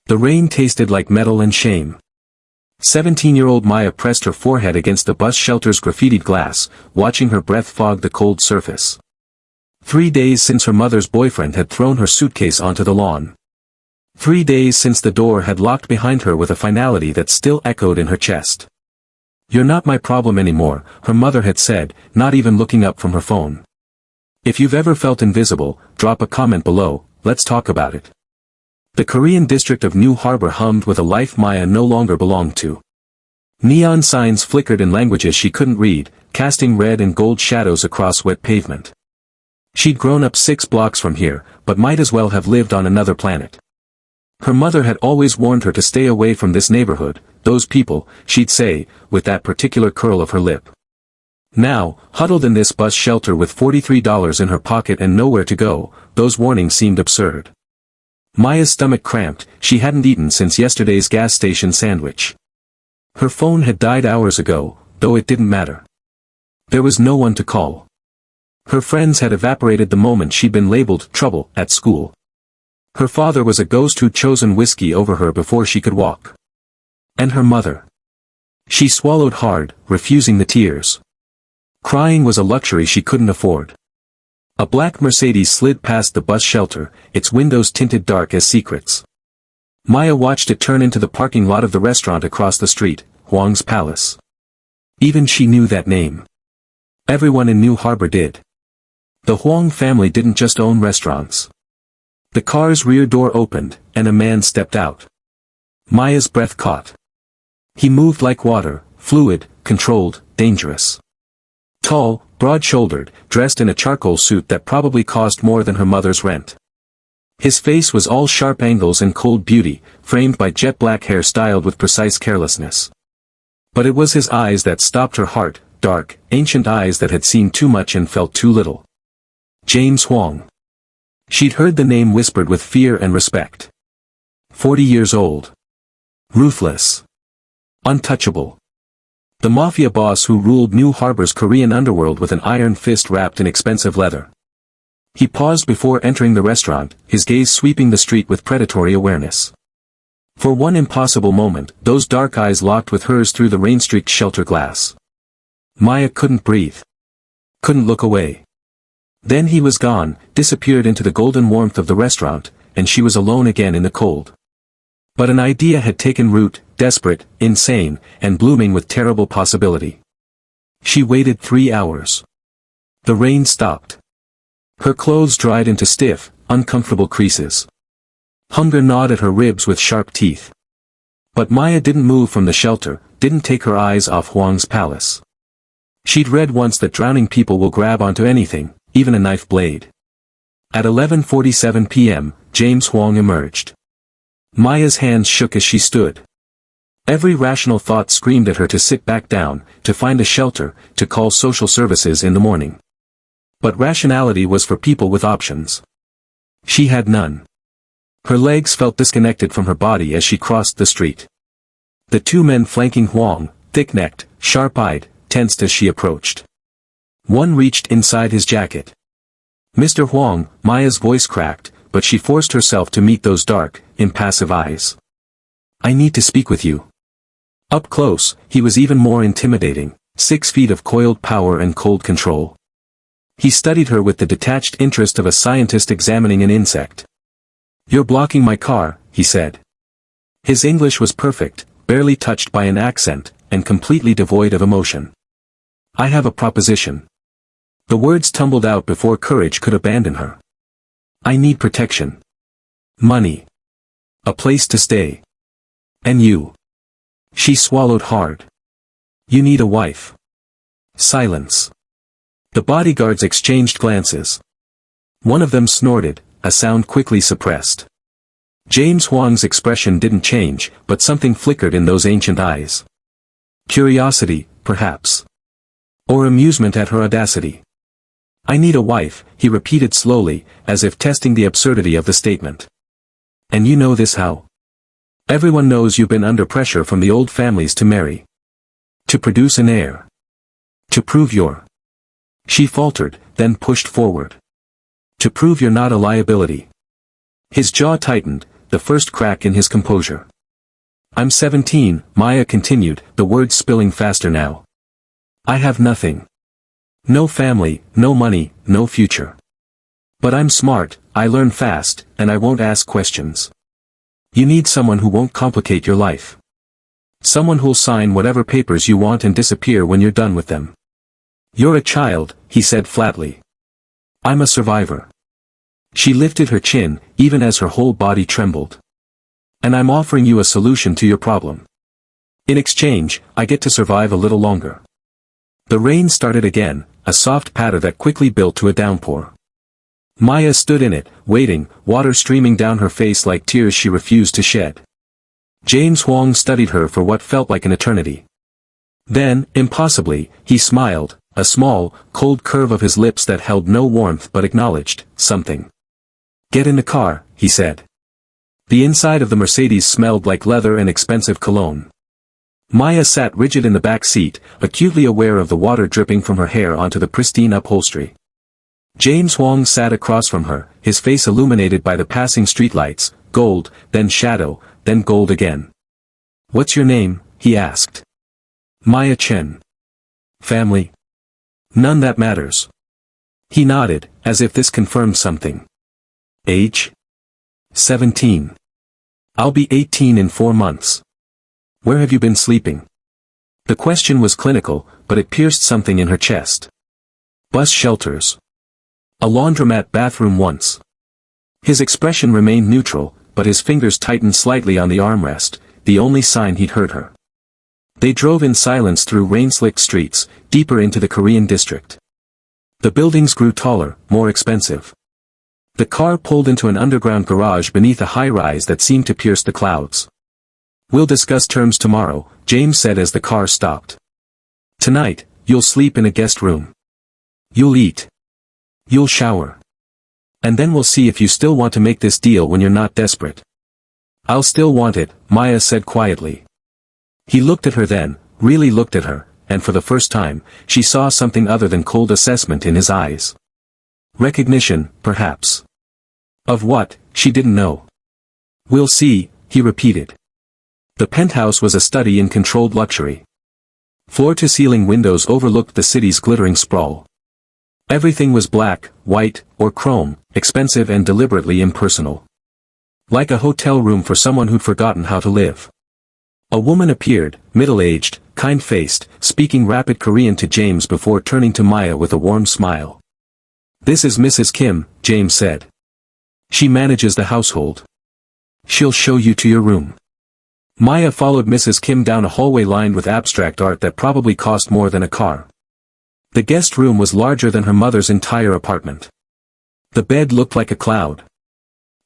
The rain tasted like metal and shame. 17-year-old Maya pressed her forehead against the bus shelter's graffitied glass, watching her breath fog the cold surface. 3 days since her mother's boyfriend had thrown her suitcase onto the lawn. 3 days since the door had locked behind her with a finality that still echoed in her chest. "You're not my problem anymore," her mother had said, not even looking up from her phone. "If you've ever felt invisible, drop a comment below, let's talk about it." The Korean district of New Harbor hummed with a life Maya no longer belonged to. Neon signs flickered in languages she couldn't read, casting red and gold shadows across wet pavement. She'd grown up 6 blocks from here, but might as well have lived on another planet. Her mother had always warned her to stay away from this neighborhood, those people, she'd say, with that particular curl of her lip. Now, huddled in this bus shelter with $43 in her pocket and nowhere to go, those warnings seemed absurd. Maya's stomach cramped, she hadn't eaten since yesterday's gas station sandwich. Her phone had died hours ago, though it didn't matter. There was no one to call. Her friends had evaporated the moment she'd been labeled trouble at school. Her father was a ghost who'd chosen whiskey over her before she could walk. And her mother. She swallowed hard, refusing the tears. Crying was a luxury she couldn't afford. A black Mercedes slid past the bus shelter, its windows tinted dark as secrets. Maya watched it turn into the parking lot of the restaurant across the street, Huang's Palace. Even she knew that name. Everyone in New Harbor did. The Huang family didn't just own restaurants. The car's rear door opened, and a man stepped out. Maya's breath caught. He moved like water, fluid, controlled, dangerous. Tall, broad-shouldered, dressed in a charcoal suit that probably cost more than her mother's rent. His face was all sharp angles and cold beauty, framed by jet-black hair styled with precise carelessness. But it was his eyes that stopped her heart, dark, ancient eyes that had seen too much and felt too little. James Huang. She'd heard the name whispered with fear and respect. 40 years old. Ruthless. Untouchable. The Mafia boss who ruled New Harbor's Korean underworld with an iron fist wrapped in expensive leather. He paused before entering the restaurant, his gaze sweeping the street with predatory awareness. For one impossible moment, those dark eyes locked with hers through the rain-streaked shelter glass. Maya couldn't breathe. Couldn't look away. Then he was gone, disappeared into the golden warmth of the restaurant, and she was alone again in the cold. But an idea had taken root, desperate, insane, and blooming with terrible possibility. She waited 3 hours. The rain stopped. Her clothes dried into stiff, uncomfortable creases. Hunger gnawed at her ribs with sharp teeth. But Maya didn't move from the shelter, didn't take her eyes off Huang's palace. She'd read once that drowning people will grab onto anything, even a knife blade. At 11:47 p.m., James Huang emerged. Maya's hands shook as she stood. Every rational thought screamed at her to sit back down, to find a shelter, to call social services in the morning. But rationality was for people with options. She had none. Her legs felt disconnected from her body as she crossed the street. The 2 men flanking Huang, thick-necked, sharp-eyed, tensed as she approached. One reached inside his jacket. "Mr. Huang," Maya's voice cracked, but she forced herself to meet those dark, impassive eyes. "I need to speak with you." Up close, he was even more intimidating, 6 feet of coiled power and cold control. He studied her with the detached interest of a scientist examining an insect. "You're blocking my car," he said. His English was perfect, barely touched by an accent, and completely devoid of emotion. "I have a proposition." The words tumbled out before courage could abandon her. "I need protection. Money. A place to stay. And you." She swallowed hard. "You need a wife." Silence. The bodyguards exchanged glances. One of them snorted, a sound quickly suppressed. James Huang's expression didn't change, but something flickered in those ancient eyes. Curiosity, perhaps. Or amusement at her audacity. "I need a wife," he repeated slowly, as if testing the absurdity of the statement. "And you know this how? Everyone knows you've been under pressure from the old families to marry. To produce an heir. To prove you're—" She faltered, then pushed forward. "To prove you're not a liability." His jaw tightened, the first crack in his composure. "I'm 17, Maya continued, the words spilling faster now. "I have nothing. No family, no money, no future. But I'm smart, I learn fast, and I won't ask questions. You need someone who won't complicate your life. Someone who'll sign whatever papers you want and disappear when you're done with them." "You're a child," he said flatly. "I'm a survivor." She lifted her chin, even as her whole body trembled. "And I'm offering you a solution to your problem. In exchange, I get to survive a little longer." The rain started again, a soft patter that quickly built to a downpour. Maya stood in it, waiting, water streaming down her face like tears she refused to shed. James Huang studied her for what felt like an eternity. Then, impossibly, he smiled, a small, cold curve of his lips that held no warmth but acknowledged something. "Get in the car," he said. The inside of the Mercedes smelled like leather and expensive cologne. Maya sat rigid in the back seat, acutely aware of the water dripping from her hair onto the pristine upholstery. James Huang sat across from her, his face illuminated by the passing streetlights, gold, then shadow, then gold again. "What's your name?" he asked. "Maya Chen." "Family?" "None that matters." He nodded, as if this confirmed something. "Age?" 17. "I'll be 18 in 4 months. Where have you been sleeping?" The question was clinical, but it pierced something in her chest. "Bus shelters. A laundromat bathroom once." His expression remained neutral, but his fingers tightened slightly on the armrest, the only sign he'd heard her. They drove in silence through rain-slicked streets, deeper into the Korean district. The buildings grew taller, more expensive. The car pulled into an underground garage beneath a high-rise that seemed to pierce the clouds. "We'll discuss terms tomorrow," James said as the car stopped. "Tonight, you'll sleep in a guest room. You'll eat. You'll shower. And then we'll see if you still want to make this deal when you're not desperate." "I'll still want it," Maya said quietly. He looked at her then, really looked at her, and for the first time, she saw something other than cold assessment in his eyes. Recognition, perhaps. Of what, she didn't know. "We'll see," he repeated. The penthouse was a study in controlled luxury. Floor-to-ceiling windows overlooked the city's glittering sprawl. Everything was black, white, or chrome, expensive and deliberately impersonal. Like a hotel room for someone who'd forgotten how to live. A woman appeared, middle-aged, kind-faced, speaking rapid Korean to James before turning to Maya with a warm smile. "This is Mrs. Kim," James said. "She manages the household. She'll show you to your room." Maya followed Mrs. Kim down a hallway lined with abstract art that probably cost more than a car. The guest room was larger than her mother's entire apartment. The bed looked like a cloud.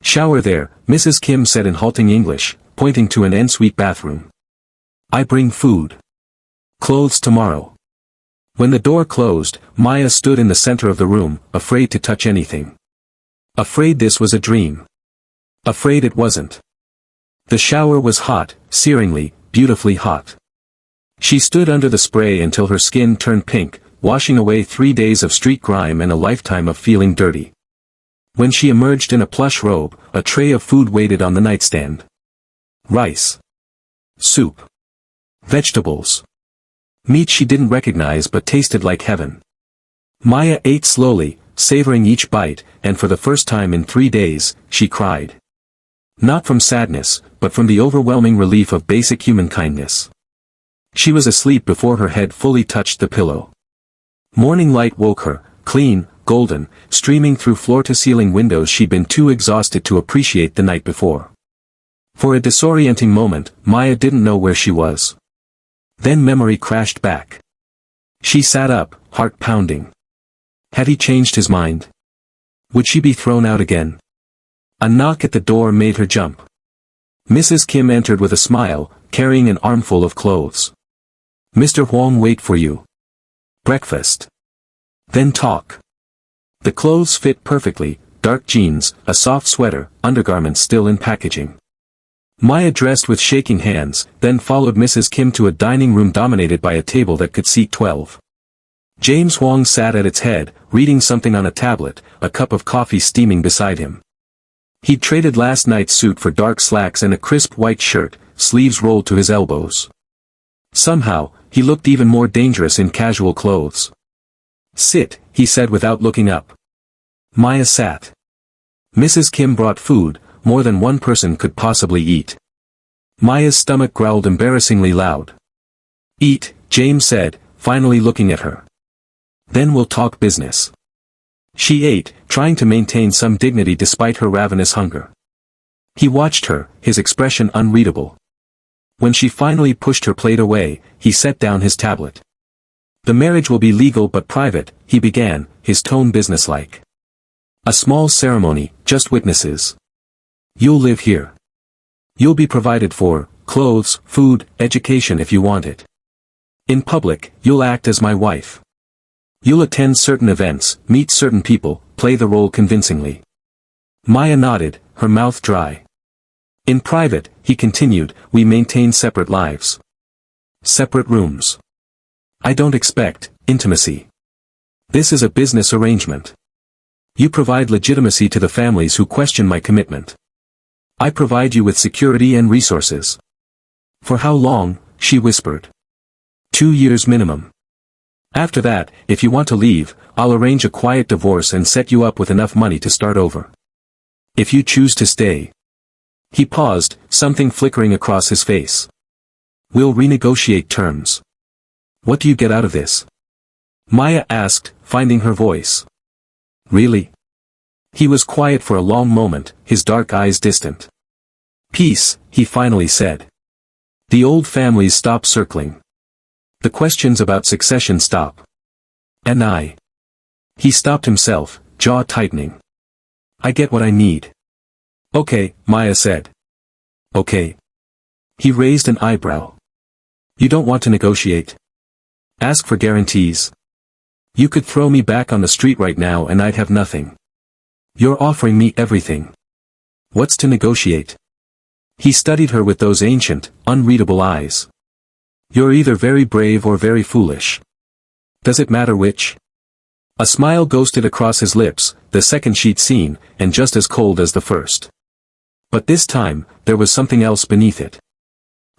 "Shower there," Mrs. Kim said in halting English, pointing to an ensuite bathroom. "I bring food. Clothes tomorrow." When the door closed, Maya stood in the center of the room, afraid to touch anything. Afraid this was a dream. Afraid it wasn't. The shower was hot, searingly, beautifully hot. She stood under the spray until her skin turned pink, washing away 3 days of street grime and a lifetime of feeling dirty. When she emerged in a plush robe, a tray of food waited on the nightstand. Rice. Soup. Vegetables. Meat she didn't recognize but tasted like heaven. Maya ate slowly, savoring each bite, and for the first time in 3 days, she cried. Not from sadness, but from the overwhelming relief of basic human kindness. She was asleep before her head fully touched the pillow. Morning light woke her, clean, golden, streaming through floor-to-ceiling windows she'd been too exhausted to appreciate the night before. For a disorienting moment, Maya didn't know where she was. Then memory crashed back. She sat up, heart pounding. Had he changed his mind? Would she be thrown out again? A knock at the door made her jump. Mrs. Kim entered with a smile, carrying an armful of clothes. "Mr. Huang wait for you. Breakfast. Then talk." The clothes fit perfectly, dark jeans, a soft sweater, undergarments still in packaging. Maya dressed with shaking hands, then followed Mrs. Kim to a dining room dominated by a table that could seat 12. James Huang sat at its head, reading something on a tablet, a cup of coffee steaming beside him. He'd traded last night's suit for dark slacks and a crisp white shirt, sleeves rolled to his elbows. Somehow, he looked even more dangerous in casual clothes. "Sit," he said without looking up. Maya sat. Mrs. Kim brought food, more than one person could possibly eat. Maya's stomach growled embarrassingly loud. "Eat," James said, finally looking at her. "Then we'll talk business." She ate, trying to maintain some dignity despite her ravenous hunger. He watched her, his expression unreadable. When she finally pushed her plate away, he set down his tablet. "The marriage will be legal but private," he began, his tone businesslike. "A small ceremony, just witnesses. You'll live here. You'll be provided for, clothes, food, education if you want it. In public, you'll act as my wife. You'll attend certain events, meet certain people, play the role convincingly." Maya nodded, her mouth dry. "In private," he continued, "we maintain separate lives. Separate rooms. I don't expect intimacy. This is a business arrangement. You provide legitimacy to the families who question my commitment. I provide you with security and resources." "For how long?" she whispered. 2 years minimum. After that, if you want to leave, I'll arrange a quiet divorce and set you up with enough money to start over. If you choose to stay." He paused, something flickering across his face. "We'll renegotiate terms." "What do you get out of this?" Maya asked, finding her voice. "Really?" He was quiet for a long moment, his dark eyes distant. "Peace," he finally said. "The old families stop circling. The questions about succession stop. And I." He stopped himself, jaw tightening. "I get what I need." "Okay," Maya said. "Okay." He raised an eyebrow. "You don't want to negotiate? Ask for guarantees? You could throw me back on the street right now and I'd have nothing. You're offering me everything. What's to negotiate?" He studied her with those ancient, unreadable eyes. "You're either very brave or very foolish. Does it matter which?" A smile ghosted across his lips, the second she'd seen, and just as cold as the first. But this time, there was something else beneath it.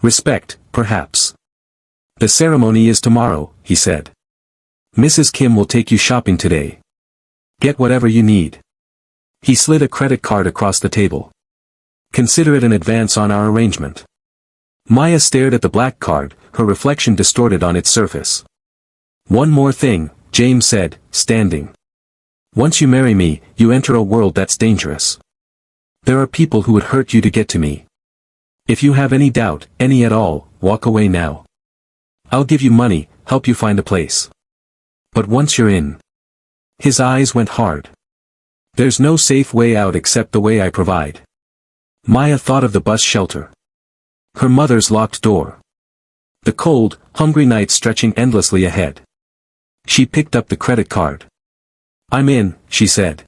Respect, perhaps. "The ceremony is tomorrow," he said. "Mrs. Kim will take you shopping today. Get whatever you need." He slid a credit card across the table. "Consider it an advance on our arrangement." Maya stared at the black card, her reflection distorted on its surface. "One more thing," James said, standing. "Once you marry me, you enter a world that's dangerous. There are people who would hurt you to get to me. If you have any doubt, any at all, walk away now. I'll give you money, help you find a place. But once you're in..." His eyes went hard. "There's no safe way out except the way I provide." Maya thought of the bus shelter. Her mother's locked door. The cold, hungry night stretching endlessly ahead. She picked up the credit card. "I'm in," she said.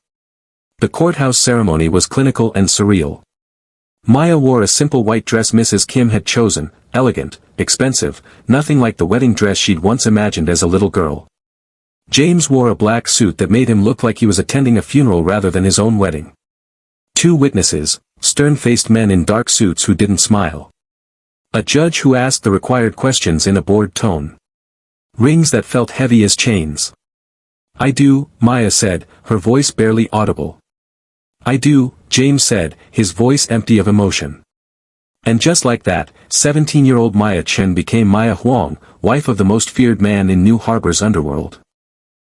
The courthouse ceremony was clinical and surreal. Maya wore a simple white dress Mrs. Kim had chosen, elegant, expensive, nothing like the wedding dress she'd once imagined as a little girl. James wore a black suit that made him look like he was attending a funeral rather than his own wedding. 2 witnesses, stern-faced men in dark suits who didn't smile. A judge who asked the required questions in a bored tone. Rings that felt heavy as chains. "I do," Maya said, her voice barely audible. "I do," James said, his voice empty of emotion. And just like that, 17-year-old Maya Chen became Maya Huang, wife of the most feared man in New Harbor's underworld.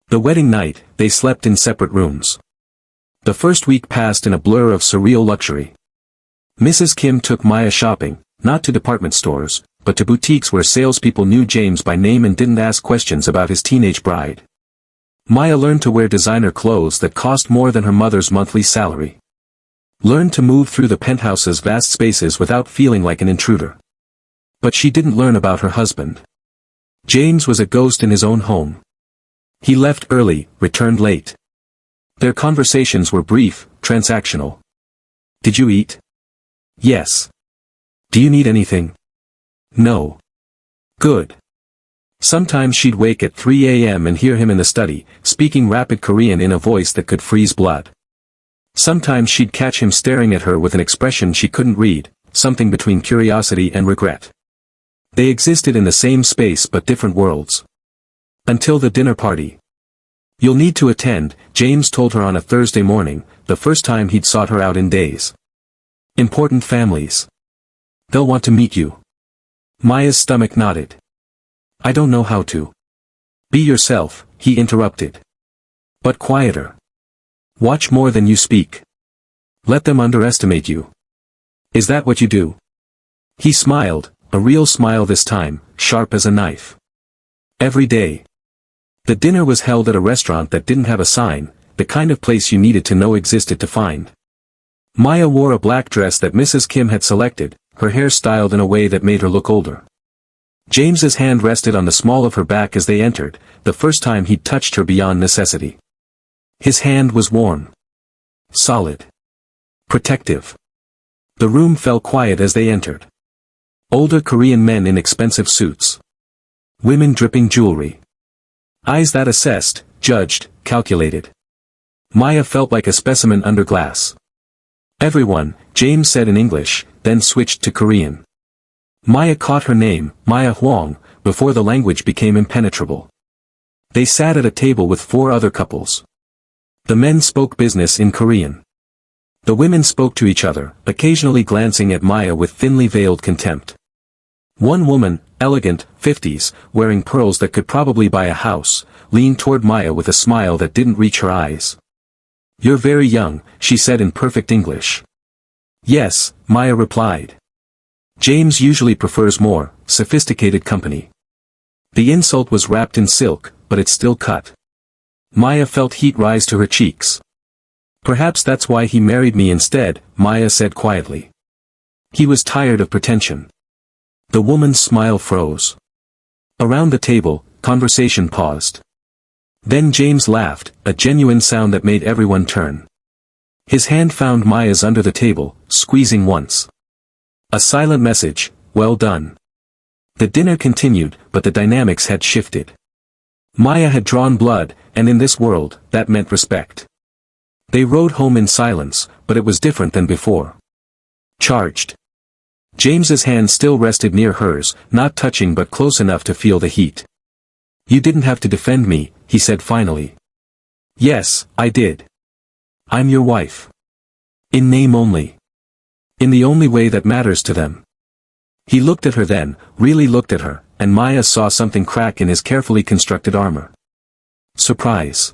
The wedding night, they slept in separate rooms. The first week passed in a blur of surreal luxury. Mrs. Kim took Maya shopping, not to department stores, but to boutiques where salespeople knew James by name and didn't ask questions about his teenage bride. Maya learned to wear designer clothes that cost more than her mother's monthly salary. Learned to move through the penthouse's vast spaces without feeling like an intruder. But she didn't learn about her husband. James was a ghost in his own home. He left early, returned late. Their conversations were brief, transactional. "Did you eat?" "Yes." "Do you need anything?" "No." "Good." Sometimes she'd wake at 3 a.m. and hear him in the study, speaking rapid Korean in a voice that could freeze blood. Sometimes she'd catch him staring at her with an expression she couldn't read, something between curiosity and regret. They existed in the same space but different worlds. Until the dinner party. "You'll need to attend," James told her on a Thursday morning, the first time he'd sought her out in days. "Important families. They'll want to meet you." Maya's stomach nodded. "I don't know how to." "Be yourself," he interrupted. "But quieter. Watch more than you speak. Let them underestimate you." "Is that what you do?" He smiled, a real smile this time, sharp as a knife. "Every day." The dinner was held at a restaurant that didn't have a sign, the kind of place you needed to know existed to find. Maya wore a black dress that Mrs. Kim had selected, her hair styled in a way that made her look older. James's hand rested on the small of her back as they entered, the first time he'd touched her beyond necessity. His hand was warm. Solid. Protective. The room fell quiet as they entered. Older Korean men in expensive suits. Women dripping jewelry. Eyes that assessed, judged, calculated. Maya felt like a specimen under glass. "Everyone," James said in English, then switched to Korean. Maya caught her name, Maya Huang, before the language became impenetrable. They sat at a table with 4 other couples. The men spoke business in Korean. The women spoke to each other, occasionally glancing at Maya with thinly veiled contempt. One woman, elegant, 50s, wearing pearls that could probably buy a house, leaned toward Maya with a smile that didn't reach her eyes. "You're very young," she said in perfect English. "Yes," Maya replied. James usually prefers more sophisticated company. The insult was wrapped in silk, but it still cut. Maya felt heat rise to her cheeks. "Perhaps that's why he married me instead," Maya said quietly. He was tired of pretension. The woman's smile froze. Around the table, conversation paused. Then James laughed, a genuine sound that made everyone turn. His hand found Maya's under the table, squeezing once. A silent message, "Well done." The dinner continued, but the dynamics had shifted. Maya had drawn blood, and in this world, that meant respect. They rode home in silence, but it was different than before. Charged. James's hand still rested near hers, not touching but close enough to feel the heat. "You didn't have to defend me," he said finally. "Yes, I did. I'm your wife. In name only. In the only way that matters to them." He looked at her then, really looked at her, and Maya saw something crack in his carefully constructed armor. Surprise.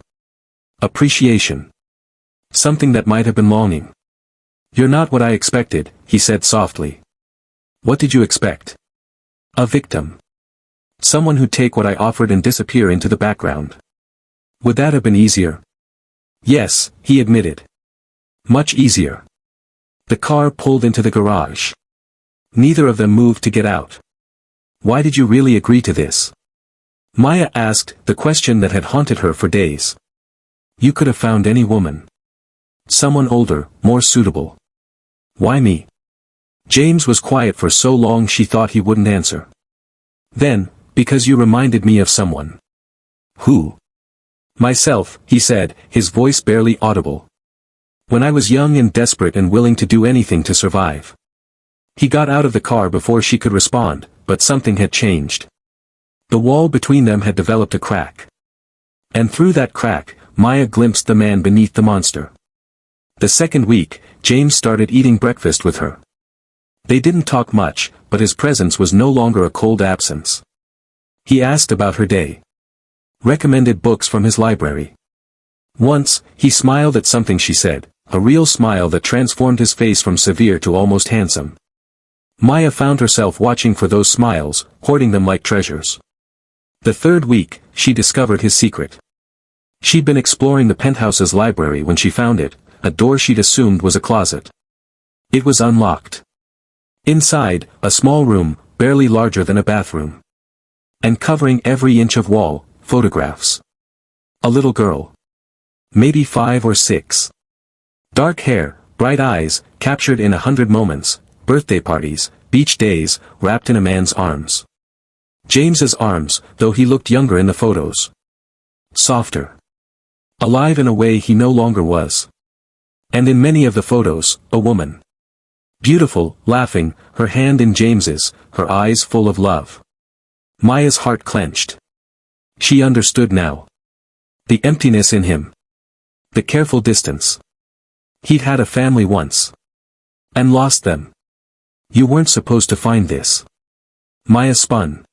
Appreciation. Something that might have been longing. "You're not what I expected," he said softly. "What did you expect?" "A victim. Someone who'd take what I offered and disappear into the background." "Would that have been easier?" "Yes," he admitted. "Much easier." The car pulled into the garage. Neither of them moved to get out. "Why did you really agree to this?" Maya asked, the question that had haunted her for days. "You could have found any woman. Someone older, more suitable. Why me?" James was quiet for so long she thought he wouldn't answer. Then, "Because you reminded me of someone." "Who?" "Myself," he said, his voice barely audible. "When I was young and desperate and willing to do anything to survive." He got out of the car before she could respond, but something had changed. The wall between them had developed a crack. And through that crack, Maya glimpsed the man beneath the monster. The second week, James started eating breakfast with her. They didn't talk much, but his presence was no longer a cold absence. He asked about her day. Recommended books from his library. Once, he smiled at something she said, a real smile that transformed his face from severe to almost handsome. Maya found herself watching for those smiles, hoarding them like treasures. The third week, she discovered his secret. She'd been exploring the penthouse's library when she found it, a door she'd assumed was a closet. It was unlocked. Inside, a small room, barely larger than a bathroom. And covering every inch of wall, photographs. A little girl. Maybe 5 or 6. Dark hair, bright eyes, captured in 100 moments, birthday parties, beach days, wrapped in a man's arms. James's arms, though he looked younger in the photos. Softer. Alive in a way he no longer was. And in many of the photos, a woman. Beautiful, laughing, her hand in James's, her eyes full of love. Maya's heart clenched. She understood now. The emptiness in him. The careful distance. He'd had a family once. And lost them. You weren't supposed to find this. Maya spun.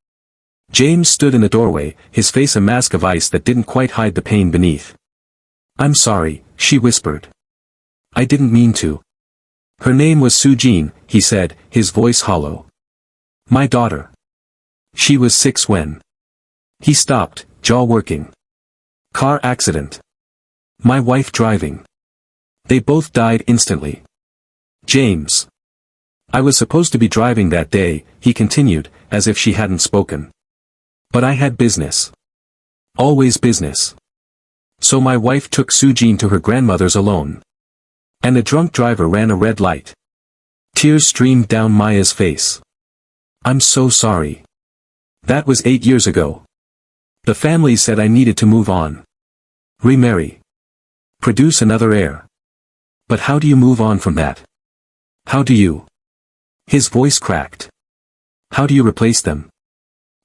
James stood in the doorway, his face a mask of ice that didn't quite hide the pain beneath. I'm sorry, she whispered. I didn't mean to. Her name was Sujin, he said, his voice hollow. My daughter. She was 6 when. He stopped, jaw working. Car accident. My wife driving. They both died instantly. James. I was supposed to be driving that day, he continued, as if she hadn't spoken. But I had business. Always business. So my wife took Sujin to her grandmother's alone. And the drunk driver ran a red light. Tears streamed down Maya's face. I'm so sorry. That was 8 years ago. The family said I needed to move on. Remarry. Produce another heir. But how do you move on from that? How do you? His voice cracked. How do you replace them?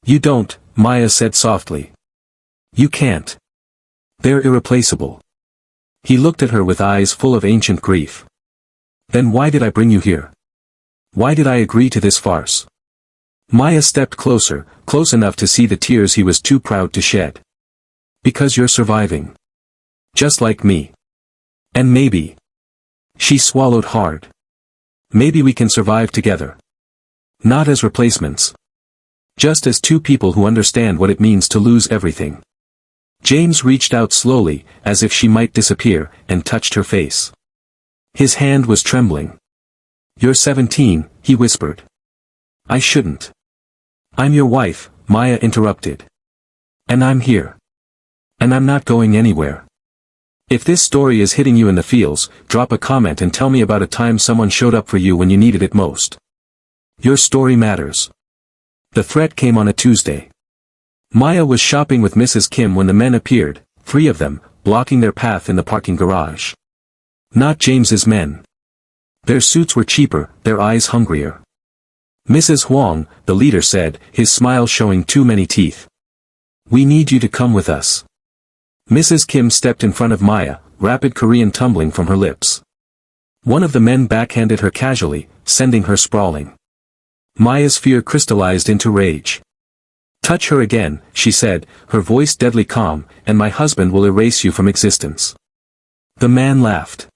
You don't, Maya said softly. You can't. They're irreplaceable. He looked at her with eyes full of ancient grief. Then why did I bring you here? Why did I agree to this farce? Maya stepped closer, close enough to see the tears he was too proud to shed. Because you're surviving. Just like me. And maybe. She swallowed hard. Maybe we can survive together. Not as replacements. Just as two people who understand what it means to lose everything. James reached out slowly, as if she might disappear, and touched her face. His hand was trembling. You're 17, he whispered. I shouldn't. I'm your wife, Maya interrupted. And I'm here. And I'm not going anywhere. If this story is hitting you in the feels, drop a comment and tell me about a time someone showed up for you when you needed it most. Your story matters. The threat came on a Tuesday. Maya was shopping with Mrs. Kim when the men appeared, 3 of them, blocking their path in the parking garage. Not James's men. Their suits were cheaper, their eyes hungrier. Mrs. Huang, the leader said, his smile showing too many teeth. We need you to come with us. Mrs. Kim stepped in front of Maya, rapid Korean tumbling from her lips. One of the men backhanded her casually, sending her sprawling. Maya's fear crystallized into rage. Touch her again, she said, her voice deadly calm, and my husband will erase you from existence. The man laughed.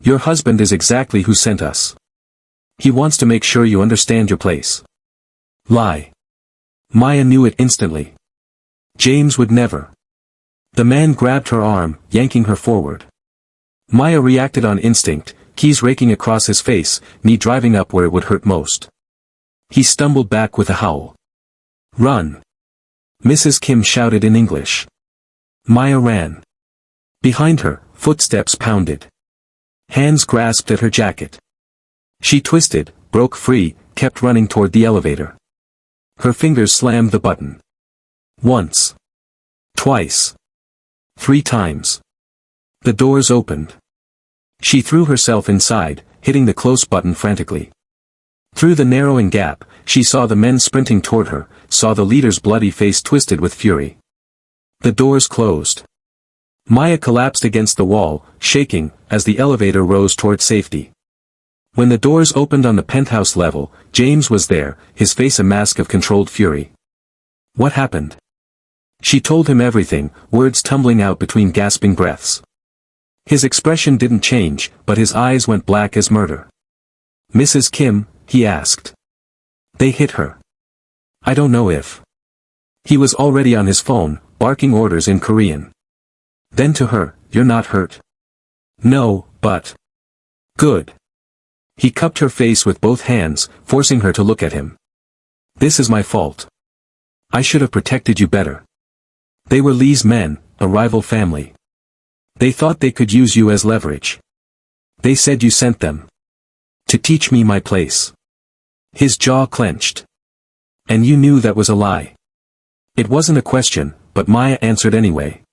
Your husband is exactly who sent us. He wants to make sure you understand your place. Lie. Maya knew it instantly. James would never. The man grabbed her arm, yanking her forward. Maya reacted on instinct, keys raking across his face, knee driving up where it would hurt most. He stumbled back with a howl. Run! Mrs. Kim shouted in English. Maya ran. Behind her, footsteps pounded. Hands grasped at her jacket. She twisted, broke free, kept running toward the elevator. Her fingers slammed the button. Once. Twice. 3 times. The doors opened. She threw herself inside, hitting the close button frantically. Through the narrowing gap, she saw the men sprinting toward her, saw the leader's bloody face twisted with fury. The doors closed. Maya collapsed against the wall, shaking, as the elevator rose toward safety. When the doors opened on the penthouse level, James was there, his face a mask of controlled fury. What happened? She told him everything, words tumbling out between gasping breaths. His expression didn't change, but his eyes went black as murder. Mrs. Kim, he asked. They hit her. I don't know if. He was already on his phone, barking orders in Korean. Then to her, you're not hurt. No, but. Good. He cupped her face with both hands, forcing her to look at him. This is my fault. I should have protected you better. They were Lee's men, a rival family. They thought they could use you as leverage. They said you sent them. To teach me my place. His jaw clenched. And you knew that was a lie. It wasn't a question, but Maya answered anyway.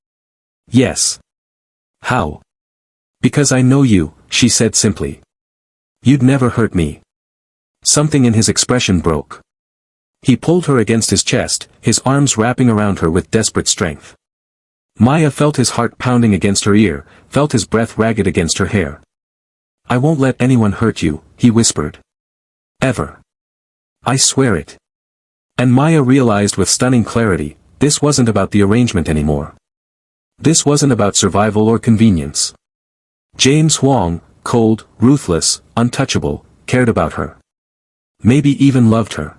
Yes. How? Because I know you, she said simply. You'd never hurt me. Something in his expression broke. He pulled her against his chest, his arms wrapping around her with desperate strength. Maya felt his heart pounding against her ear, felt his breath ragged against her hair. I won't let anyone hurt you, he whispered. Ever. I swear it. And Maya realized with stunning clarity, this wasn't about the arrangement anymore. This wasn't about survival or convenience. James Huang, cold, ruthless, untouchable, cared about her. Maybe even loved her.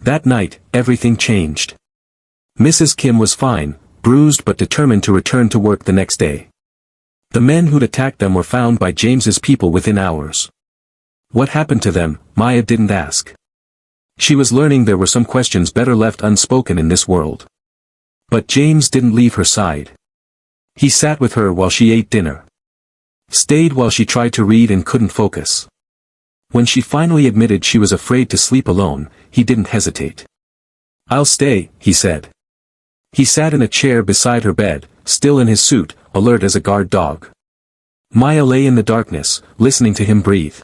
That night, everything changed. Mrs. Kim was fine, bruised but determined to return to work the next day. The men who'd attacked them were found by James's people within hours. What happened to them, Maya didn't ask. She was learning there were some questions better left unspoken in this world. But James didn't leave her side. He sat with her while she ate dinner. Stayed while she tried to read and couldn't focus. When she finally admitted she was afraid to sleep alone, he didn't hesitate. I'll stay, he said. He sat in a chair beside her bed, still in his suit, alert as a guard dog. Maya lay in the darkness, listening to him breathe.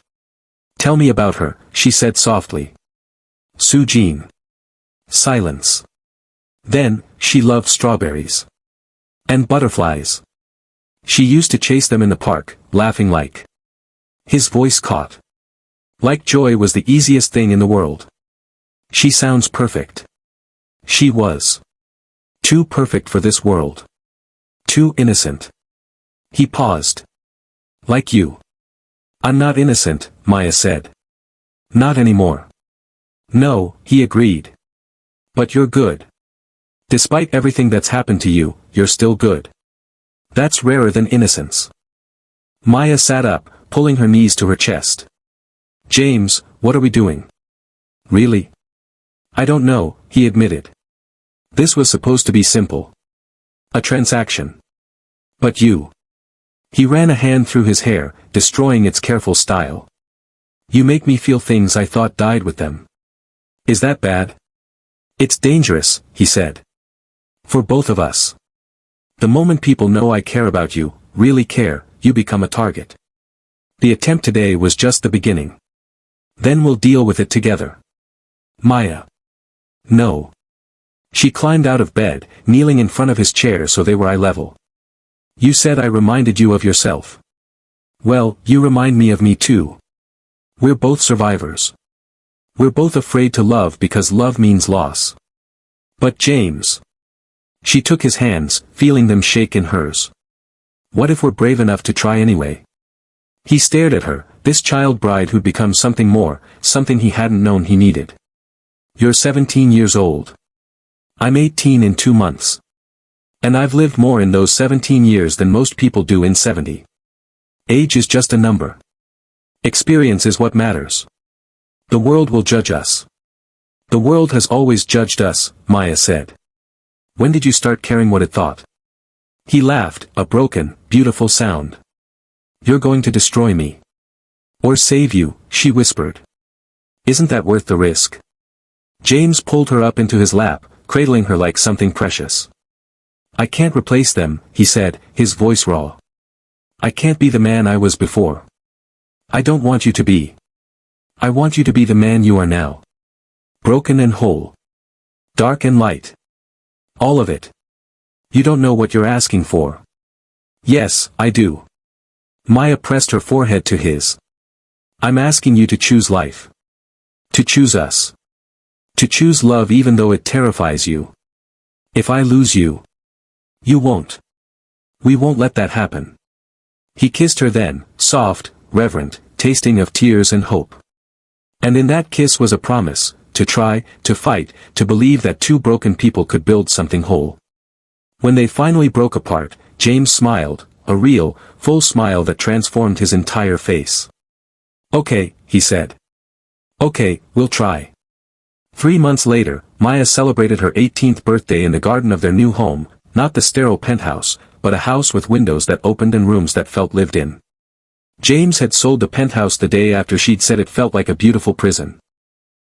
Tell me about her, she said softly. Su Jean. Silence. Then, she loved strawberries. And butterflies. She used to chase them in the park, laughing like. His voice caught. Like joy was the easiest thing in the world. She sounds perfect. She was. Too perfect for this world. Too innocent. He paused. Like you. I'm not innocent, Maya said. Not anymore. No, he agreed. But you're good. Despite everything that's happened to you, you're still good. That's rarer than innocence. Maya sat up, pulling her knees to her chest. James, what are we doing? Really? I don't know, he admitted. This was supposed to be simple. A transaction. But you. He ran a hand through his hair, destroying its careful style. You make me feel things I thought died with them. Is that bad? It's dangerous, he said. For both of us. The moment people know I care about you, really care, you become a target. The attempt today was just the beginning. Then we'll deal with it together. Maya. No. She climbed out of bed, kneeling in front of his chair so they were eye level. You said I reminded you of yourself. Well, you remind me of me too. We're both survivors. We're both afraid to love because love means loss. But James. She took his hands, feeling them shake in hers. What if we're brave enough to try anyway? He stared at her, this child bride who'd become something more, something he hadn't known he needed. You're 17 years old. I'm 18 in 2 months. And I've lived more in those 17 years than most people do in 70. Age is just a number. Experience is what matters. The world will judge us. The world has always judged us, Maya said. When did you start caring what it thought? He laughed, a broken, beautiful sound. You're going to destroy me. Or save you, she whispered. Isn't that worth the risk? James pulled her up into his lap, cradling her like something precious. I can't replace them, he said, his voice raw. I can't be the man I was before. I don't want you to be. I want you to be the man you are now. Broken and whole. Dark and light. All of it. You don't know what you're asking for. Yes, I do. Maya pressed her forehead to his. I'm asking you to choose life. To choose us. To choose love even though it terrifies you. If I lose you. You won't. We won't let that happen. He kissed her then, soft, reverent, tasting of tears and hope. And in that kiss was a promise, to try, to fight, to believe that two broken people could build something whole. When they finally broke apart, James smiled, a real, full smile that transformed his entire face. Okay, he said. Okay, we'll try. 3 months later, Maya celebrated her 18th birthday in the garden of their new home, not the sterile penthouse, but a house with windows that opened and rooms that felt lived in. James had sold the penthouse the day after she'd said it felt like a beautiful prison.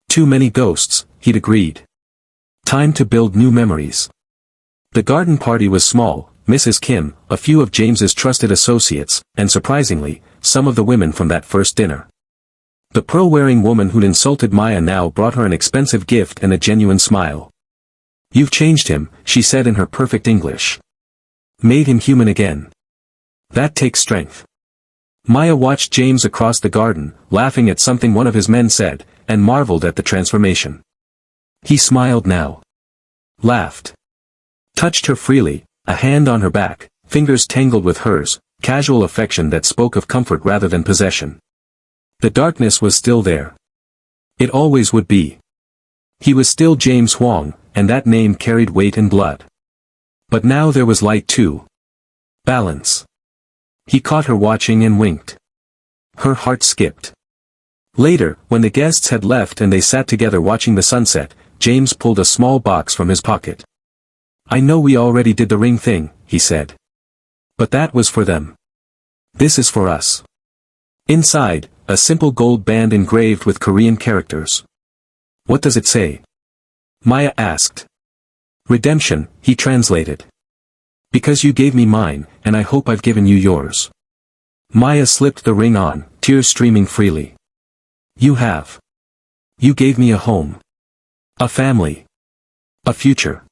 Too many ghosts, he'd agreed. Time to build new memories. The garden party was small, Mrs. Kim, a few of James's trusted associates, and surprisingly, some of the women from that first dinner. The pearl-wearing woman who'd insulted Maya now brought her an expensive gift and a genuine smile. "You've changed him," she said in her perfect English. "Made him human again. That takes strength." Maya watched James across the garden, laughing at something one of his men said, and marveled at the transformation. He smiled now. Laughed. Touched her freely, a hand on her back, fingers tangled with hers, casual affection that spoke of comfort rather than possession. The darkness was still there. It always would be. He was still James Huang, and that name carried weight and blood. But now there was light too. Balance. He caught her watching and winked. Her heart skipped. Later, when the guests had left and they sat together watching the sunset, James pulled a small box from his pocket. "I know we already did the ring thing," he said. "But that was for them. This is for us." Inside, a simple gold band engraved with Korean characters. "What does it say?" Maya asked. "Redemption," he translated. "Because you gave me mine, and I hope I've given you yours." Maya slipped the ring on, tears streaming freely. "You have. You gave me a home. A family. A future."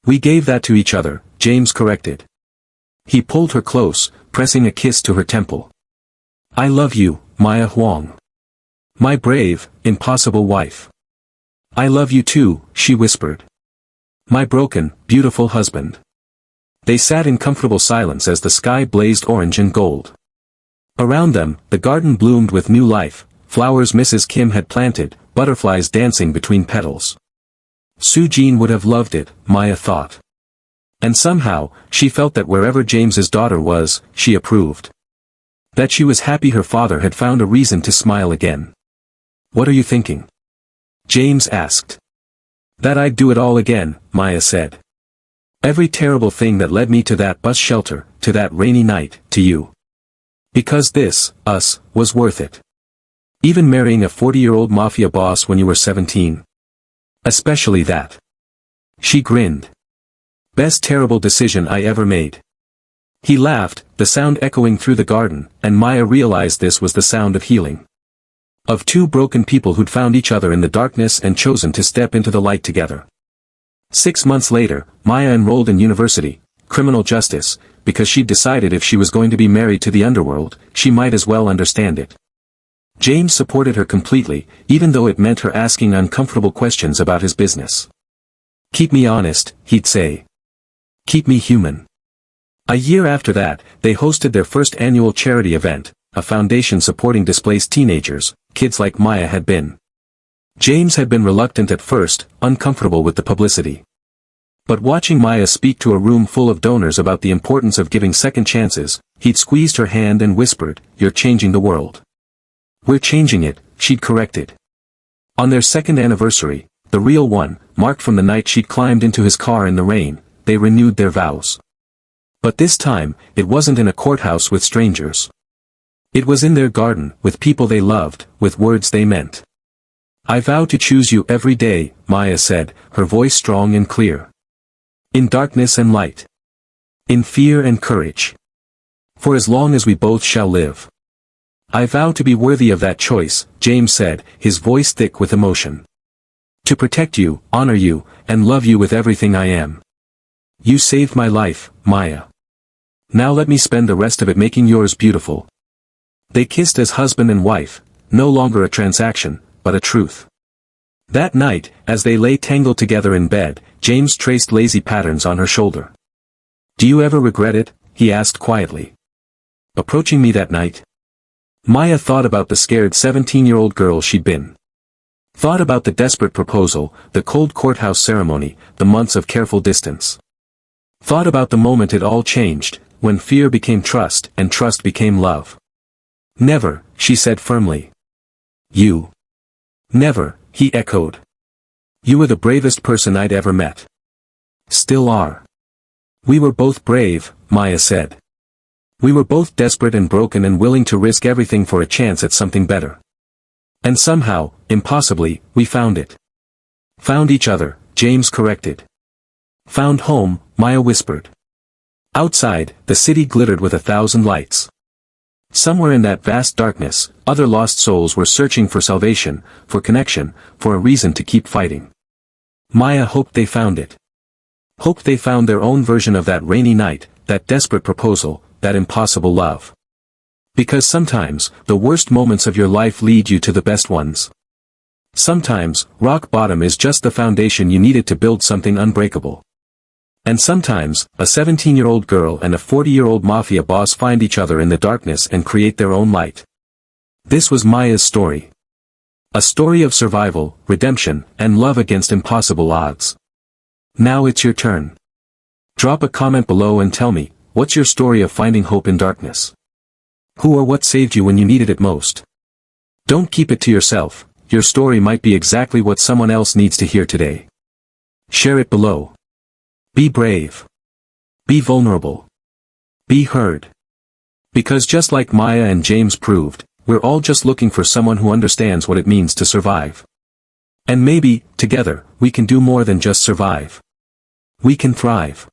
"We gave that to each other," James corrected. He pulled her close, pressing a kiss to her temple. "I love you, Maya Huang. My brave, impossible wife." "I love you too," she whispered. "My broken, beautiful husband." They sat in comfortable silence as the sky blazed orange and gold. Around them, the garden bloomed with new life, flowers Mrs. Kim had planted, butterflies dancing between petals. Su-Jin would have loved it, Maya thought. And somehow, she felt that wherever James's daughter was, she approved. That she was happy her father had found a reason to smile again. "What are you thinking?" James asked. "That I'd do it all again," Maya said. "Every terrible thing that led me to that bus shelter, to that rainy night, to you. Because this, us, was worth it. Even marrying a 40-year-old Mafia boss when you were 17. Especially that." She grinned. "Best terrible decision I ever made." He laughed, the sound echoing through the garden, and Maya realized this was the sound of healing. Of two broken people who'd found each other in the darkness and chosen to step into the light together. 6 months later, Maya enrolled in university, criminal justice, because she'd decided if she was going to be married to the underworld, she might as well understand it. James supported her completely, even though it meant her asking uncomfortable questions about his business. "Keep me honest," he'd say. "Keep me human." A year after that, they hosted their first annual charity event, a foundation supporting displaced teenagers, kids like Maya had been. James had been reluctant at first, uncomfortable with the publicity. But watching Maya speak to a room full of donors about the importance of giving second chances, he'd squeezed her hand and whispered, "You're changing the world." "We're changing it," she'd corrected. On their second anniversary, the real one, marked from the night she'd climbed into his car in the rain, they renewed their vows. But this time, it wasn't in a courthouse with strangers. It was in their garden, with people they loved, with words they meant. "I vow to choose you every day," Maya said, her voice strong and clear. "In darkness and light. In fear and courage. For as long as we both shall live. I vow to be worthy of that choice," James said, his voice thick with emotion. "To protect you, honor you, and love you with everything I am. You saved my life, Maya. Now let me spend the rest of it making yours beautiful." They kissed as husband and wife, no longer a transaction, but a truth. That night, as they lay tangled together in bed, James traced lazy patterns on her shoulder. "Do you ever regret it?" he asked quietly. "Approaching me that night?" Maya thought about the scared 17-year-old girl she'd been. Thought about the desperate proposal, the cold courthouse ceremony, the months of careful distance. Thought about the moment it all changed, when fear became trust and trust became love. "Never," she said firmly. "You." "Never," he echoed. "You were the bravest person I'd ever met. Still are." "We were both brave," Maya said. "We were both desperate and broken and willing to risk everything for a chance at something better. And somehow, impossibly, we found it." "Found each other," James corrected. "Found home," Maya whispered. Outside, the city glittered with 1,000 lights. Somewhere in that vast darkness, other lost souls were searching for salvation, for connection, for a reason to keep fighting. Maya hoped they found it. Hoped they found their own version of that rainy night, that desperate proposal, that impossible love. Because sometimes, the worst moments of your life lead you to the best ones. Sometimes, rock bottom is just the foundation you needed to build something unbreakable. And sometimes, a 17-year-old girl and a 40-year-old mafia boss find each other in the darkness and create their own light. This was Maya's story. A story of survival, redemption, and love against impossible odds. Now it's your turn. Drop a comment below and tell me, what's your story of finding hope in darkness? Who or what saved you when you needed it most? Don't keep it to yourself, your story might be exactly what someone else needs to hear today. Share it below. Be brave. Be vulnerable. Be heard. Because just like Maya and James proved, we're all just looking for someone who understands what it means to survive. And maybe, together, we can do more than just survive. We can thrive.